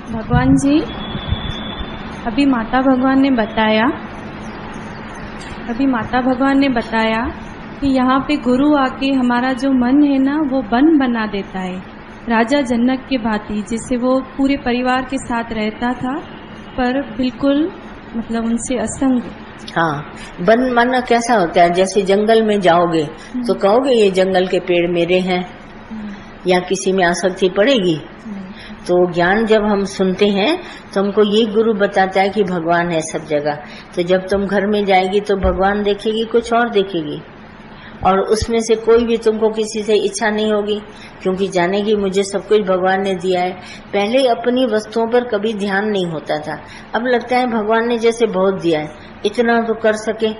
भगवान जी, अभी माता भगवान ने बताया कि यहाँ पे गुरु आके हमारा जो मन है ना वो वन बना देता है, राजा जनक के भांति। जिससे वो पूरे परिवार के साथ रहता था पर बिल्कुल मतलब उनसे असंग। हाँ, वन माना कैसा होता है? जैसे जंगल में जाओगे तो कहोगे ये जंगल के पेड़ मेरे हैं, या किसी में आसक्ति पड़ेगी? तो ज्ञान जब हम सुनते हैं तो हमको ये गुरु बताता है कि भगवान है सब जगह। तो जब तुम घर में जाएगी तो भगवान देखेगी, कुछ और देखेगी, और उसमें से कोई भी तुमको किसी से इच्छा नहीं होगी, क्योंकि जानेगी मुझे सब कुछ भगवान ने दिया है। पहले अपनी वस्तुओं पर कभी ध्यान नहीं होता था, अब लगता है भगवान ने जैसे बहुत दिया है, इतना तो कर सके।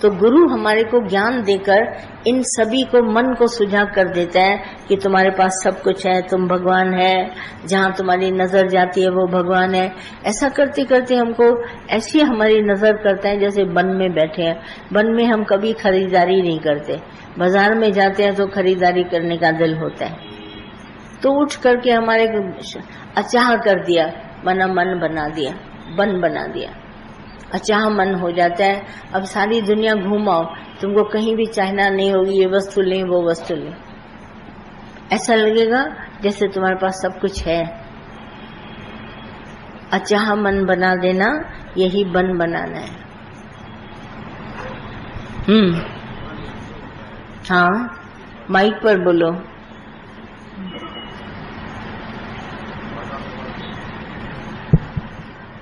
तो गुरु हमारे को ज्ञान देकर इन सभी को मन को सुझाव कर देता है कि तुम्हारे पास सब कुछ है, तुम भगवान है, जहाँ तुम्हारी नजर जाती है वो भगवान है। ऐसा करते करते हमको ऐसी हमारी नजर करता है जैसे वन में बैठे हैं। वन में हम कभी खरीदारी नहीं करते, बाजार में जाते हैं तो खरीदारी करने का दिल होता है, तो उठ करके हमारे अचाह कर दिया, मन बना दिया, वन बना दिया, अचाह मन हो जाता है। अब सारी दुनिया घूमाओ, तुमको कहीं भी चाहना नहीं होगी ये वस्तु लें वो वस्तु लें, ऐसा लगेगा जैसे तुम्हारे पास सब कुछ है। अचाह मन बना देना, यही वन बनाना है। हाँ, माइक पर बोलो।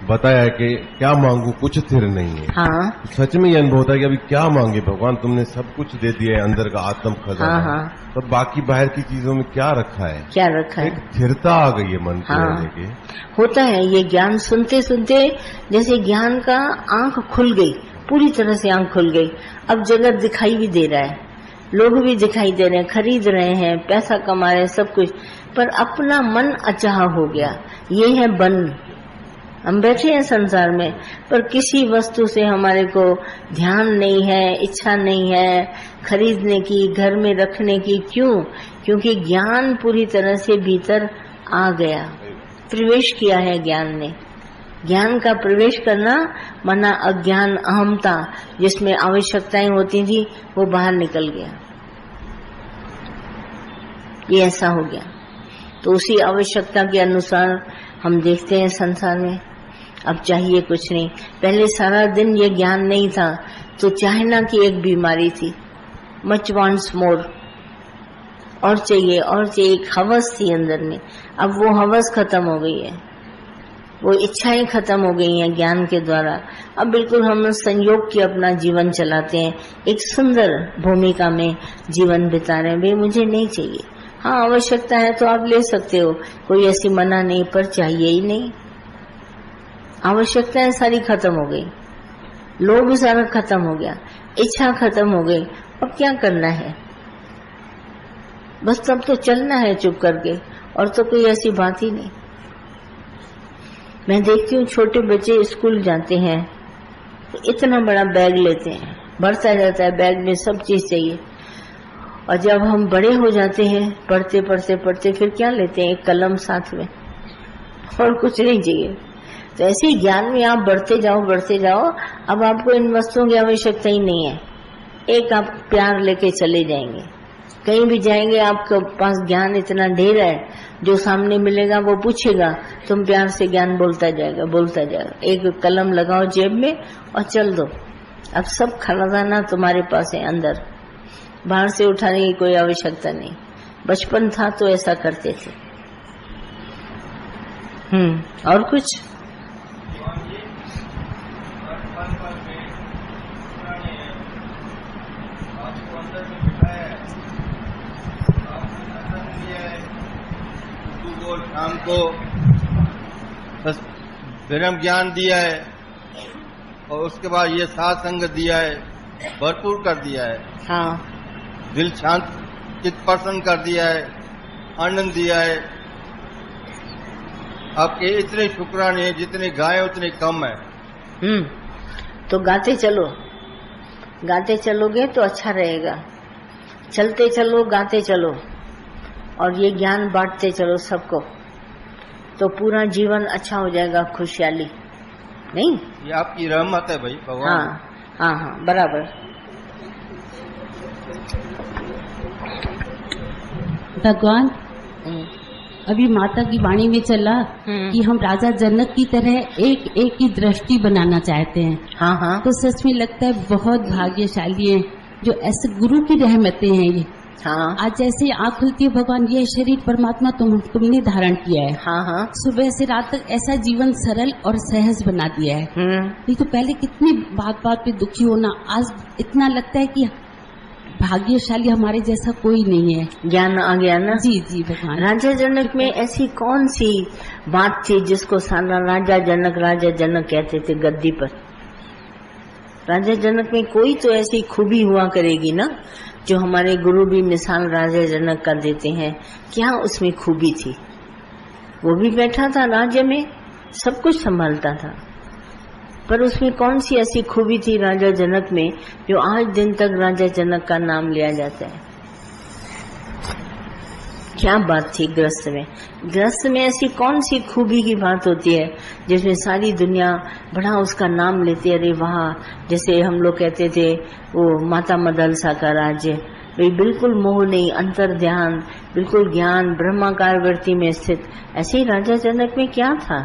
बताया कि क्या मांगू कुछ स्थिर नहीं है। हाँ, सच में ये अनुभव होता है कि अभी क्या मांगे भगवान, तुमने सब कुछ दे दिया है, अंदर का आत्म खजाना। हाँ, तो बाकी बाहर की चीजों में क्या रखा है? क्या रखा है? एक स्थिरता आ गई है मन को रहने की। होता है ये ज्ञान सुनते सुनते, जैसे ज्ञान का आंख खुल गई, पूरी तरह से आंख खुल गई। अब जगत दिखाई भी दे रहा है, लोग भी दिखाई दे रहे हैं, खरीद रहे हैं, पैसा कमा रहे हैं, सब कुछ, पर अपना मन अचाह हो गया। ये है वन। हम बैठे हैं संसार में, पर किसी वस्तु से हमारे को ध्यान नहीं है, इच्छा नहीं है खरीदने की, घर में रखने की। क्यों? क्योंकि ज्ञान पूरी तरह से भीतर आ गया, प्रवेश किया है ज्ञान ने। ज्ञान का प्रवेश करना माना अज्ञान, अहमता, जिसमें आवश्यकताएं होती थी वो बाहर निकल गया। ये ऐसा हो गया। तो उसी आवश्यकता के अनुसार हम देखते हैं संसार में अब चाहिए कुछ नहीं। पहले सारा दिन ये ज्ञान नहीं था तो चाहना की एक बीमारी थी, मच वांट्स मोर, और चाहिए और चाहिए, एक हवस थी अंदर में। अब वो हवस खत्म हो गई है, वो इच्छाएं खत्म हो गई हैं ज्ञान के द्वारा। अब बिल्कुल हम संयोग की अपना जीवन चलाते हैं, एक सुंदर भूमिका में जीवन बिता रहे हैं। भाई मुझे नहीं चाहिए, हाँ आवश्यकता है तो आप ले सकते हो, कोई ऐसी मना नहीं, पर चाहिए ही नहीं। आवश्यकताएं सारी खत्म हो गई, लोभ सारा खत्म हो गया, इच्छा खत्म हो गई। अब क्या करना है? बस तब तो चलना है चुप करके, और तो कोई ऐसी बात ही नहीं। मैं देखती हूँ छोटे बच्चे स्कूल जाते हैं तो इतना बड़ा बैग लेते हैं, बढ़ता जाता है, बैग में सब चीज चाहिए। और जब हम बड़े हो जाते हैं, पढ़ते पढ़ते पढ़ते फिर क्या लेते हैं? एक कलम साथ में, और कुछ नहीं चाहिए। तो ऐसे ही ज्ञान में आप बढ़ते जाओ, अब आपको इन वस्तुओं की आवश्यकता ही नहीं है। एक आप प्यार लेके चले जाएंगे, कहीं भी जाएंगे आपके पास ज्ञान इतना ढेर है, जो सामने मिलेगा वो पूछेगा, तुम प्यार से ज्ञान बोलता जाएगा। एक कलम लगाओ जेब में और चल दो। अब सब खजाना तुम्हारे पास है अंदर, बाहर से उठाने की कोई आवश्यकता नहीं। बचपन था तो ऐसा करते थे। और कुछ? शाम को बस ब्रह्म ज्ञान दिया है, और उसके बाद ये सात संग दिया है, भरपूर कर दिया है। हाँ, दिल शांत, चित्त प्रसन्न कर दिया है, आनंद दिया है। आपके इतने शुक्राने हैं, जितने गाय उतने कम है। तो गाते चलोगे तो अच्छा रहेगा। चलते चलो, गाते चलो, और ये ज्ञान बांटते चलो सबको, तो पूरा जीवन अच्छा हो जाएगा, खुशहाली। नहीं, ये आपकी रहमत है भाई भगवान। हाँ, बराबर। भगवान अभी माता की वाणी में चला कि हम राजा जनक की तरह एक एक की दृष्टि बनाना चाहते हैं। हाँ। तो सच में लगता है बहुत भाग्यशाली है जो ऐसे गुरु की रहमतें हैं ये। हाँ। आज जैसे आँख खुलती है भगवान, ये शरीर परमात्मा तुमने धारण किया है। हाँ। सुबह से रात तक ऐसा जीवन सरल और सहज बना दिया है। नहीं तो पहले कितनी बात पे दुखी होना, आज इतना लगता है कि भाग्यशाली हमारे जैसा कोई नहीं है। ज्ञान आ गया ना। जी भगवान। राजा जनक में ऐसी कौन सी बात थी जिसको सारा राजा जनक कहते थे गद्दी पर? राजा जनक में कोई तो ऐसी खूबी हुआ करेगी ना जो हमारे गुरु भी मिसाल राजा जनक का देते हैं। क्या उसमें खूबी थी? वो भी बैठा था राज्य में, सब कुछ संभालता था, पर उसमें कौन सी ऐसी खूबी थी राजा जनक में जो आज दिन तक राजा जनक का नाम लिया जाता है? क्या बात थी गृहस्थ में? गृहस्थ में ऐसी कौन सी खूबी की बात होती है जिसमें सारी दुनिया बड़ा उसका नाम लेती है? अरे वाह, जैसे हम लोग कहते थे वो माता मदलसा का राज्य, भाई बिल्कुल मोह नहीं, अंतर ध्यान, बिल्कुल ज्ञान, ब्रह्माकार वृत्ति में स्थित। ऐसे ही राजा जनक में क्या था?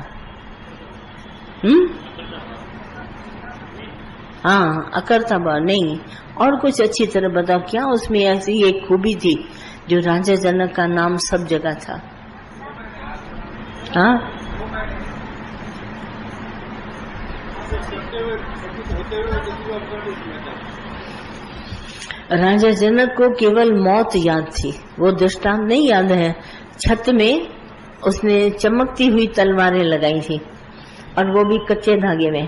हाँ, अकर्ता बा नहीं, और कुछ अच्छी तरह बताओ, क्या उसमें ऐसी एक खूबी थी जो राजा जनक का नाम सब जगह था? हाँ, राजा जनक को केवल मौत याद थी। वो दृष्टांत नहीं याद है, छत में उसने चमकती हुई तलवारें लगाई थी, और वो भी कच्चे धागे में।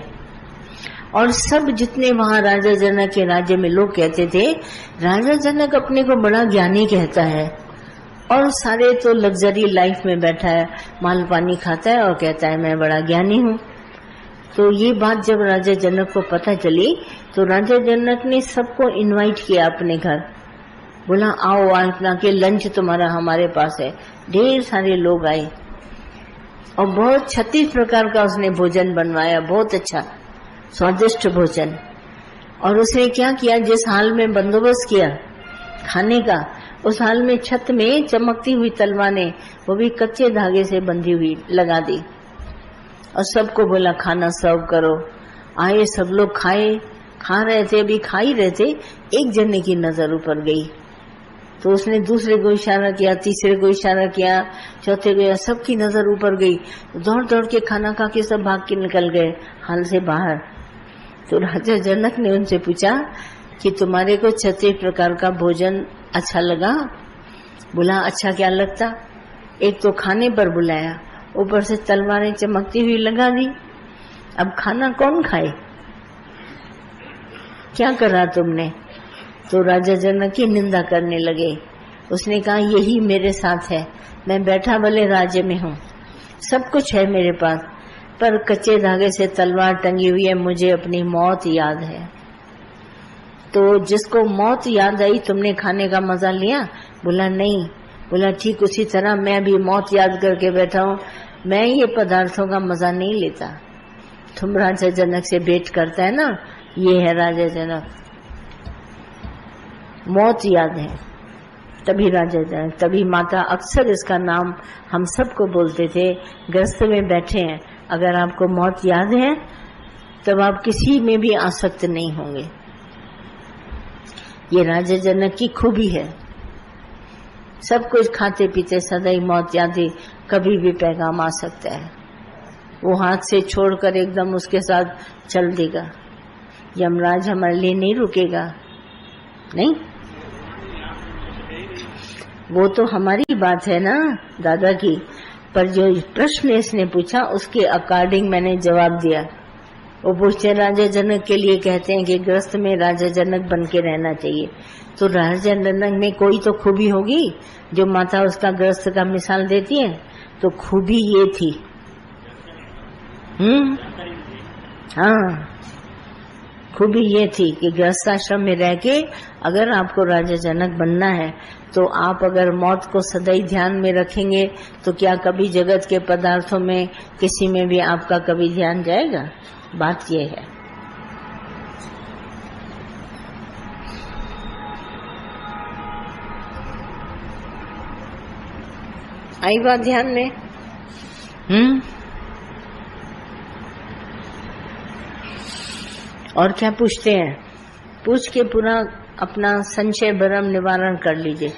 और सब जितने वहां राजा जनक के राज्य में लोग कहते थे राजा जनक अपने को बड़ा ज्ञानी कहता है, और सारे तो लग्जरी लाइफ में बैठा है, माल पानी खाता है और कहता है मैं बड़ा ज्ञानी हूँ। तो ये बात जब राजा जनक को पता चली तो राजा जनक ने सबको इनवाइट किया अपने घर, बोला आओ आज के लंच तुम्हारा हमारे पास है। ढेर सारे लोग आए और बहुत 36 प्रकार का उसने भोजन बनवाया, बहुत अच्छा स्वादिष्ट भोजन। और उसने क्या किया, जिस हाल में बंदोबस्त किया खाने का, उस हाल में छत में चमकती हुई तलवारें, वो भी कच्चे धागे से बंधी हुई, लगा दी, और सबको बोला खाना सर्व करो। आए सब लोग खाए, खा रहे थे, अभी खा ही रहे थे, एक जने की नजर ऊपर गई तो उसने दूसरे को इशारा किया, तीसरे को इशारा किया, चौथे को, सबकी नजर ऊपर गई। दौड़ दौड़ के खाना खा के सब भाग के निकल गए हाल से बाहर। तो राजा जनक ने उनसे पूछा कि तुम्हारे को 36 प्रकार का भोजन अच्छा लगा? बोला अच्छा क्या लगता, एक तो खाने पर बुलाया, ऊपर से तलवारें चमकती हुई लगा दी, अब खाना कौन खाए? क्या करा तुमने? तो राजा जनक की निंदा करने लगे। उसने कहा यही मेरे साथ है, मैं बैठा भले राज्य में हूँ, सब कुछ है मेरे पास, पर कच्चे धागे से तलवार टंगी हुई है, मुझे अपनी मौत याद है। तो जिसको मौत याद आई तुमने खाने का मजा लिया? बोला नहीं। बोला ठीक उसी तरह मैं भी मौत याद करके बैठा हूँ, मैं ये पदार्थों का मजा नहीं लेता। तुम राजा जनक से भेंट करता है ना, ये है राजा जनक, मौत याद है, तभी राजा जनक, तभी माता अक्सर इसका नाम हम सबको बोलते थे। ग्रस्त में बैठे हैं, अगर आपको मौत याद है तब आप किसी में भी आसक्त नहीं होंगे। ये राजा जनक की खूबी है, सब कुछ खाते पीते सदा ही मौत याद है, कभी भी पैगाम आ सकता है। वो हाथ से छोड़कर एकदम उसके साथ चल देगा, यमराज हमारे लिए नहीं रुकेगा, नहीं। वो तो हमारी बात है ना दादा की, पर जो प्रश्न इसने पूछा उसके अकॉर्डिंग मैंने जवाब दिया। वो पूछते राजा जनक के लिए कहते हैं कि ग्रस्त में राजा जनक बन के रहना चाहिए, तो राजा जनक में कोई तो खूबी होगी जो माता उसका ग्रस्त का मिसाल देती है, तो खूबी ये थी। हाँ, खूबी ये थी कि गृहस्थाश्रम में रह के अगर आपको राजा जनक बनना है तो आप अगर मौत को सदैव ध्यान में रखेंगे तो क्या कभी जगत के पदार्थों में किसी में भी आपका कभी ध्यान जाएगा? बात ये है। आई बात ध्यान में? और क्या पूछते हैं? पूछ के पूरा अपना संशय भ्रम निवारण कर लीजिए,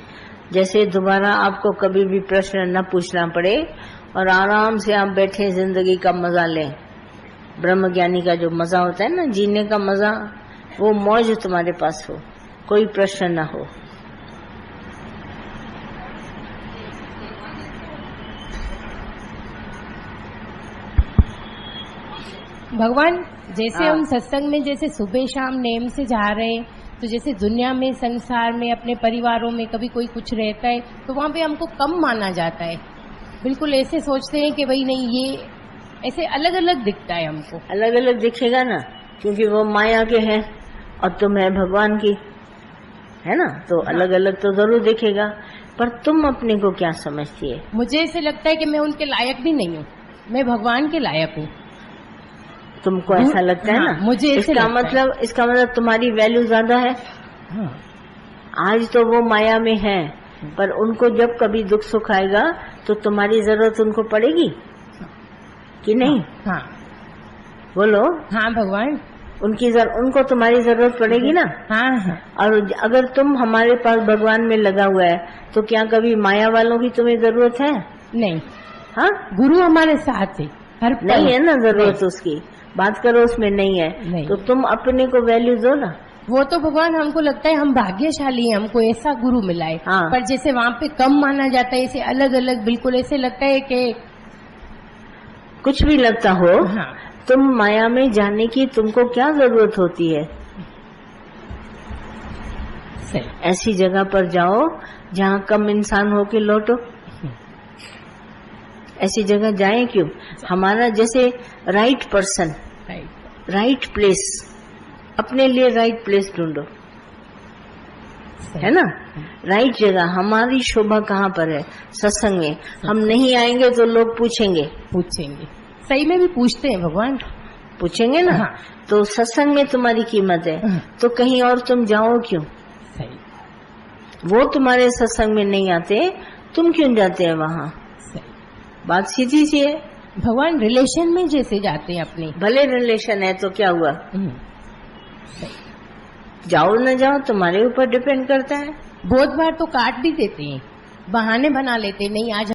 जैसे दोबारा आपको कभी भी प्रश्न न पूछना पड़े और आराम से आप बैठे जिंदगी का मजा लें। ब्रह्म ज्ञानी का जो मजा होता है ना, जीने का मजा, वो मौज तुम्हारे पास हो, कोई प्रश्न न हो। भगवान, जैसे हम सत्संग में जैसे सुबह शाम नेम से जा रहे हैं, तो जैसे दुनिया में, संसार में, अपने परिवारों में कभी कोई कुछ रहता है तो वहाँ पे हमको कम माना जाता है। बिल्कुल ऐसे सोचते हैं कि भाई नहीं, ये ऐसे अलग अलग दिखता है हमको। अलग अलग दिखेगा ना, क्योंकि वो माया के हैं और तुम है भगवान की, है ना, तो अलग अलग तो जरूर दिखेगा। पर तुम अपने को क्या समझती है? मुझे ऐसे लगता है कि मैं उनके लायक भी नहीं हूँ, मैं भगवान के लायक हूँ। तुमको ऐसा लगता है ना? मुझे ऐसे इसका मतलब तुम्हारी वैल्यू ज्यादा है। आज तो वो माया में है, पर उनको जब कभी दुख सुख आएगा तो तुम्हारी जरूरत उनको पड़ेगी कि नहीं? हाँ बोलो। हाँ भगवान, उनको तुम्हारी जरूरत पड़ेगी ना? हाँ। और अगर तुम हमारे पास भगवान में लगा हुआ है तो क्या कभी माया वालों की तुम्हें जरूरत है? नहीं। हाँ, गुरु हमारे साथ है, हर पल। नहीं है ना जरूरत उसकी, बात करो उसमें नहीं है। नहीं। तो तुम अपने को वैल्यू दो ना। वो तो भगवान हमको लगता है हम भाग्यशाली हैं, हमको ऐसा गुरु मिला है। हाँ। पर जैसे वहाँ पे कम माना जाता है, ऐसे अलग अलग, बिल्कुल ऐसे लगता है कि कुछ भी लगता हो। हाँ। तुम माया में जाने की तुमको क्या जरूरत होती है? सही। ऐसी जगह पर जाओ जहाँ कम इंसान हो के लौटो। ऐसी जगह जाएं क्यों? हमारा जैसे राइट पर्सन, राइट प्लेस, अपने लिए राइट प्लेस ढूंढो, है ना? राइट जगह। हमारी शोभा कहाँ पर है? सत्संग में। हम नहीं आएंगे तो लोग पूछेंगे। सही में भी पूछते हैं भगवान, पूछेंगे ना। हाँ। तो सत्संग में तुम्हारी कीमत है, तो कहीं और तुम जाओ क्यों? सही। वो तुम्हारे सत्संग में नहीं आते, तुम क्यों जाते हैं वहाँ? बात सीधी सी है। भगवान रिलेशन में जैसे जाते हैं अपने, भले रिलेशन है तो क्या हुआ? जाओ न जाओ तुम्हारे ऊपर डिपेंड करता है। बहुत बार तो काट भी देते हैं, बहाने बना लेते, नहीं आज